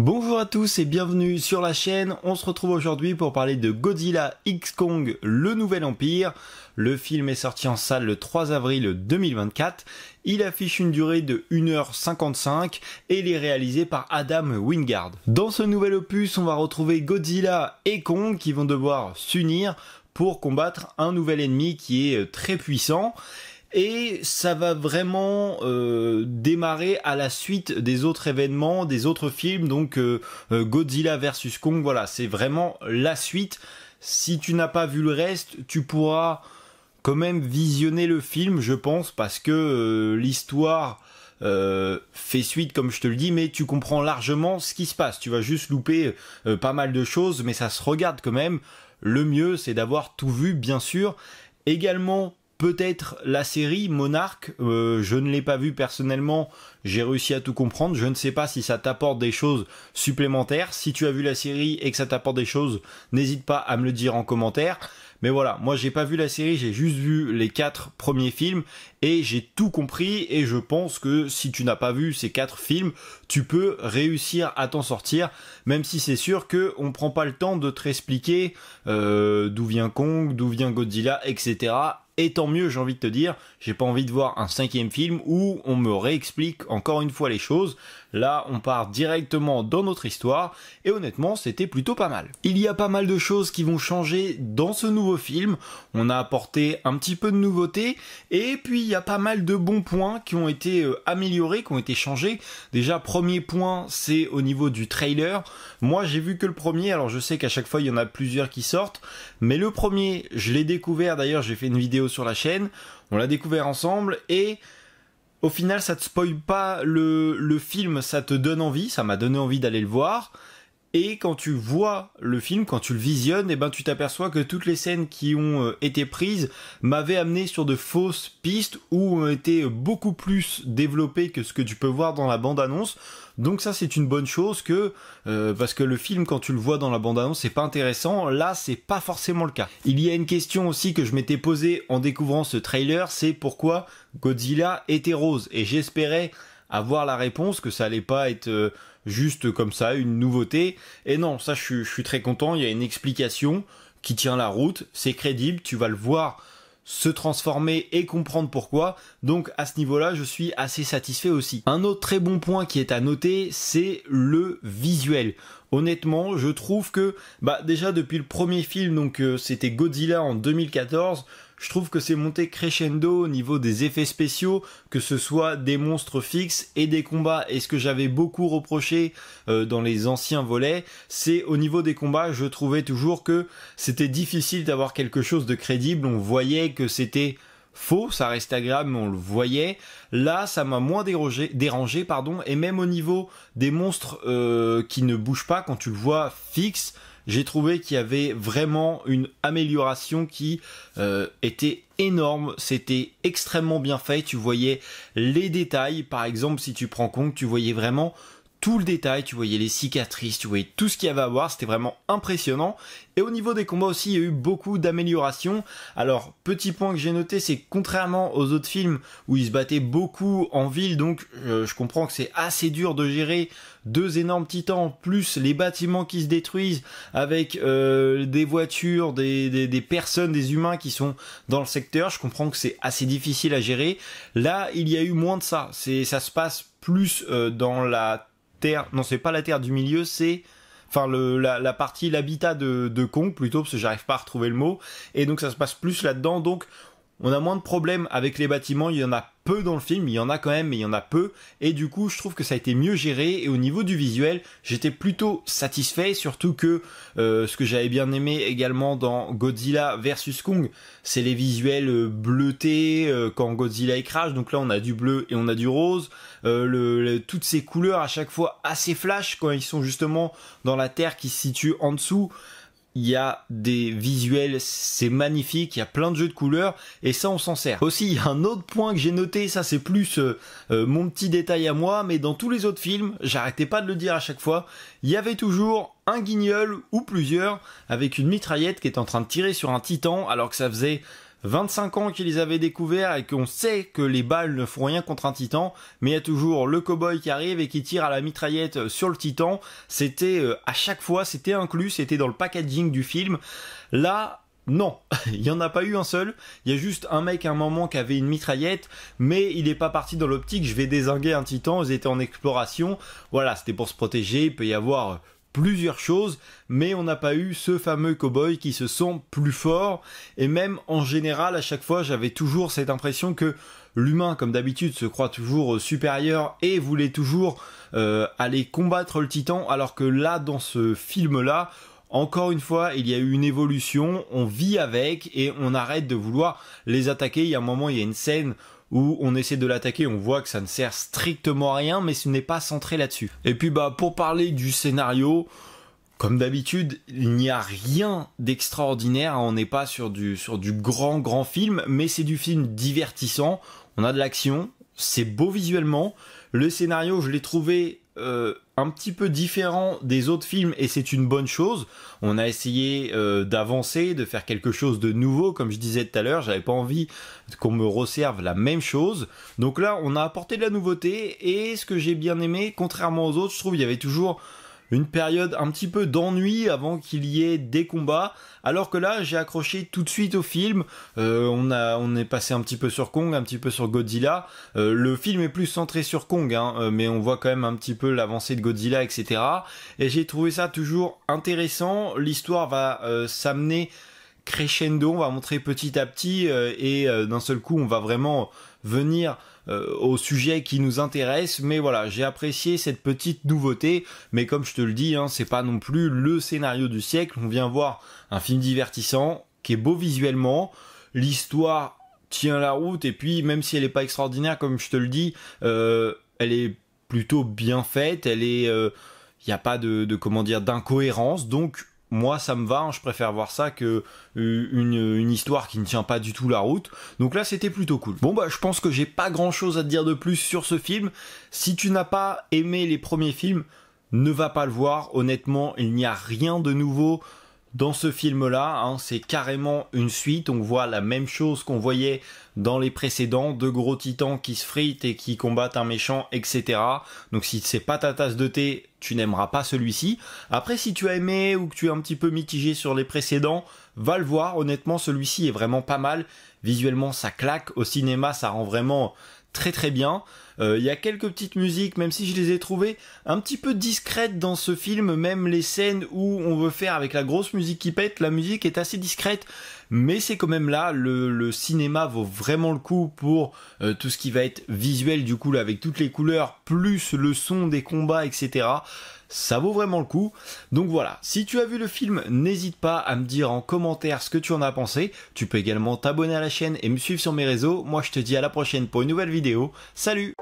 Bonjour à tous et bienvenue sur la chaîne. On se retrouve aujourd'hui pour parler de Godzilla X Kong, le nouvel empire. Le film est sorti en salle le 3 avril 2024. Il affiche une durée de 1h55 et il est réalisé par Adam Wingard. Dans ce nouvel opus, on va retrouver Godzilla et Kong qui vont devoir s'unir pour combattre un nouvel ennemi qui est très puissant. Et ça va vraiment démarrer à la suite des autres événements, des autres films, donc Godzilla vs Kong, voilà, c'est vraiment la suite. Si tu n'as pas vu le reste, tu pourras quand même visionner le film, je pense, parce que l'histoire fait suite, comme je te le dis, mais tu comprends largement ce qui se passe. Tu vas juste louper pas mal de choses, mais ça se regarde quand même. Le mieux, c'est d'avoir tout vu, bien sûr. Également, peut-être la série Monarch, je ne l'ai pas vue personnellement, j'ai réussi à tout comprendre, je ne sais pas si ça t'apporte des choses supplémentaires. Si tu as vu la série et que ça t'apporte des choses, n'hésite pas à me le dire en commentaire. Mais voilà, moi j'ai pas vu la série, j'ai juste vu les 4 premiers films et j'ai tout compris, et je pense que si tu n'as pas vu ces 4 films, tu peux réussir à t'en sortir, même si c'est sûr que on prend pas le temps de te réexpliquer d'où vient Kong, d'où vient Godzilla, etc. Et tant mieux, j'ai envie de te dire, j'ai pas envie de voir un 5e film où on me réexplique encore une fois les choses. Là, on part directement dans notre histoire, et honnêtement, c'était plutôt pas mal. Il y a pas mal de choses qui vont changer dans ce nouveau film. On a apporté un petit peu de nouveauté, et puis il y a pas mal de bons points qui ont été améliorés, qui ont été changés. Déjà, premier point, c'est au niveau du trailer. Moi, j'ai vu que le premier, alors je sais qu'à chaque fois, il y en a plusieurs qui sortent, mais le premier, je l'ai découvert, d'ailleurs, j'ai fait une vidéo sur la chaîne, on l'a découvert ensemble, et au final ça te spoil pas le film, ça te donne envie, ça m'a donné envie d'aller le voir. Et quand tu vois le film, quand tu le visionnes, eh ben tu t'aperçois que toutes les scènes qui ont été prises m'avaient amené sur de fausses pistes ou ont été beaucoup plus développées que ce que tu peux voir dans la bande-annonce. Donc ça, c'est une bonne chose, parce que le film, quand tu le vois dans la bande-annonce, c'est pas intéressant. Là, c'est pas forcément le cas. Il y a une question aussi que je m'étais posée en découvrant ce trailer, c'est pourquoi Godzilla était rose. Et j'espérais avoir la réponse, que ça allait pas être juste comme ça, une nouveauté. Et non, ça je suis très content, il y a une explication qui tient la route, c'est crédible, tu vas le voir se transformer et comprendre pourquoi. Donc à ce niveau-là, je suis assez satisfait aussi. Un autre très bon point qui est à noter, c'est le visuel. Honnêtement, je trouve que, déjà depuis le premier film, donc c'était Godzilla en 2014, je trouve que c'est monté crescendo au niveau des effets spéciaux, que ce soit des monstres fixes et des combats. Et ce que j'avais beaucoup reproché dans les anciens volets, c'est au niveau des combats, je trouvais toujours que c'était difficile d'avoir quelque chose de crédible. On voyait que c'était faux, ça restait agréable, mais on le voyait. Là, ça m'a moins dérangé, et même au niveau des monstres qui ne bougent pas, quand tu le vois fixe, j'ai trouvé qu'il y avait vraiment une amélioration qui était énorme. C'était extrêmement bien fait, tu voyais les détails. Par exemple, si tu prends Kong, tu voyais vraiment tout le détail, tu voyais les cicatrices, tu voyais tout ce qu'il y avait à voir, c'était vraiment impressionnant. Et au niveau des combats aussi, il y a eu beaucoup d'améliorations. Alors, petit point que j'ai noté, c'est que contrairement aux autres films où ils se battaient beaucoup en ville, donc je comprends que c'est assez dur de gérer 2 énormes titans, plus les bâtiments qui se détruisent, avec des voitures, des personnes, des humains qui sont dans le secteur, je comprends que c'est assez difficile à gérer. Là, il y a eu moins de ça. Ça se passe plus dans la terre, non, c'est pas la terre du milieu, c'est la partie, l'habitat de Kong plutôt, parce que j'arrive pas à retrouver le mot, et donc ça se passe plus là-dedans. Donc on a moins de problèmes avec les bâtiments, il y en a peu dans le film, il y en a quand même, mais il y en a peu, et du coup je trouve que ça a été mieux géré. Et au niveau du visuel, j'étais plutôt satisfait, surtout que ce que j'avais bien aimé également dans Godzilla vs Kong, c'est les visuels bleutés quand Godzilla écrase. Donc là on a du bleu et on a du rose, toutes ces couleurs à chaque fois assez flash quand ils sont justement dans la terre qui se situe en dessous. Il y a des visuels, c'est magnifique, il y a plein de jeux de couleurs, et ça on s'en sert. Aussi, il y a un autre point que j'ai noté, ça c'est plus mon petit détail à moi, mais dans tous les autres films, j'arrêtais pas de le dire à chaque fois, il y avait toujours un guignol ou plusieurs avec une mitraillette qui est en train de tirer sur un titan, alors que ça faisait 25 ans qu'ils avaient découvert et qu'on sait que les balles ne font rien contre un titan, mais il y a toujours le cow-boy qui arrive et qui tire à la mitraillette sur le titan. C'était à chaque fois, c'était inclus, c'était dans le packaging du film. Là, non, il n'y en a pas eu un seul. Il y a juste un mec à un moment qui avait une mitraillette, mais il n'est pas parti dans l'optique je vais dézinguer un titan, ils étaient en exploration. Voilà, c'était pour se protéger, il peut y avoir plusieurs choses, mais on n'a pas eu ce fameux cow-boy qui se sent plus fort. Et même en général, à chaque fois, j'avais toujours cette impression que l'humain, comme d'habitude, se croit toujours supérieur et voulait toujours aller combattre le titan, alors que là, dans ce film-là, encore une fois, il y a eu une évolution, on vit avec et on arrête de vouloir les attaquer. Il y a un moment, il y a une scène où on essaie de l'attaquer, on voit que ça ne sert strictement à rien, mais ce n'est pas centré là-dessus. Et puis pour parler du scénario, comme d'habitude, il n'y a rien d'extraordinaire, on n'est pas sur du grand film, mais c'est du film divertissant, on a de l'action, c'est beau visuellement, le scénario je l'ai trouvé un petit peu différent des autres films et c'est une bonne chose. On a essayé d'avancer, de faire quelque chose de nouveau, comme je disais tout à l'heure, j'avais pas envie qu'on me resserve la même chose. Donc là, on a apporté de la nouveauté et ce que j'ai bien aimé, contrairement aux autres, je trouve il y avait toujours une période un petit peu d'ennui avant qu'il y ait des combats, alors que là j'ai accroché tout de suite au film. On est passé un petit peu sur Kong, un petit peu sur Godzilla. Le film est plus centré sur Kong, mais on voit quand même un petit peu l'avancée de Godzilla, etc. Et j'ai trouvé ça toujours intéressant. L'histoire va s'amener crescendo, on va montrer petit à petit et d'un seul coup on va vraiment venir au sujet qui nous intéresse. Mais voilà, j'ai apprécié cette petite nouveauté, mais comme je te le dis, c'est pas non plus le scénario du siècle. On vient voir un film divertissant qui est beau visuellement, l'histoire tient la route et puis même si elle est pas extraordinaire comme je te le dis, elle est plutôt bien faite, elle est y a pas de comment dire d'incohérence, donc moi ça me va, je préfère voir ça que une histoire qui ne tient pas du tout la route. Donc là c'était plutôt cool. Bon je pense que j'ai pas grand chose à te dire de plus sur ce film. Si tu n'as pas aimé les premiers films, ne va pas le voir. Honnêtement, il n'y a rien de nouveau dans ce film-là, c'est carrément une suite, on voit la même chose qu'on voyait dans les précédents, deux gros titans qui se fritent et qui combattent un méchant, etc. Donc si c'est pas ta tasse de thé, tu n'aimeras pas celui-ci. Après, si tu as aimé ou que tu es un petit peu mitigé sur les précédents, va le voir, honnêtement celui-ci est vraiment pas mal. Visuellement ça claque, au cinéma ça rend vraiment très très bien. Il y a quelques petites musiques, même si je les ai trouvées un petit peu discrètes dans ce film, même les scènes où on veut faire avec la grosse musique qui pète, la musique est assez discrète, mais c'est quand même là, le cinéma vaut vraiment le coup pour tout ce qui va être visuel du coup là, avec toutes les couleurs, plus le son des combats, etc. Ça vaut vraiment le coup. Donc voilà, si tu as vu le film, n'hésite pas à me dire en commentaire ce que tu en as pensé. Tu peux également t'abonner à la chaîne et me suivre sur mes réseaux. Moi je te dis à la prochaine pour une nouvelle vidéo. Salut!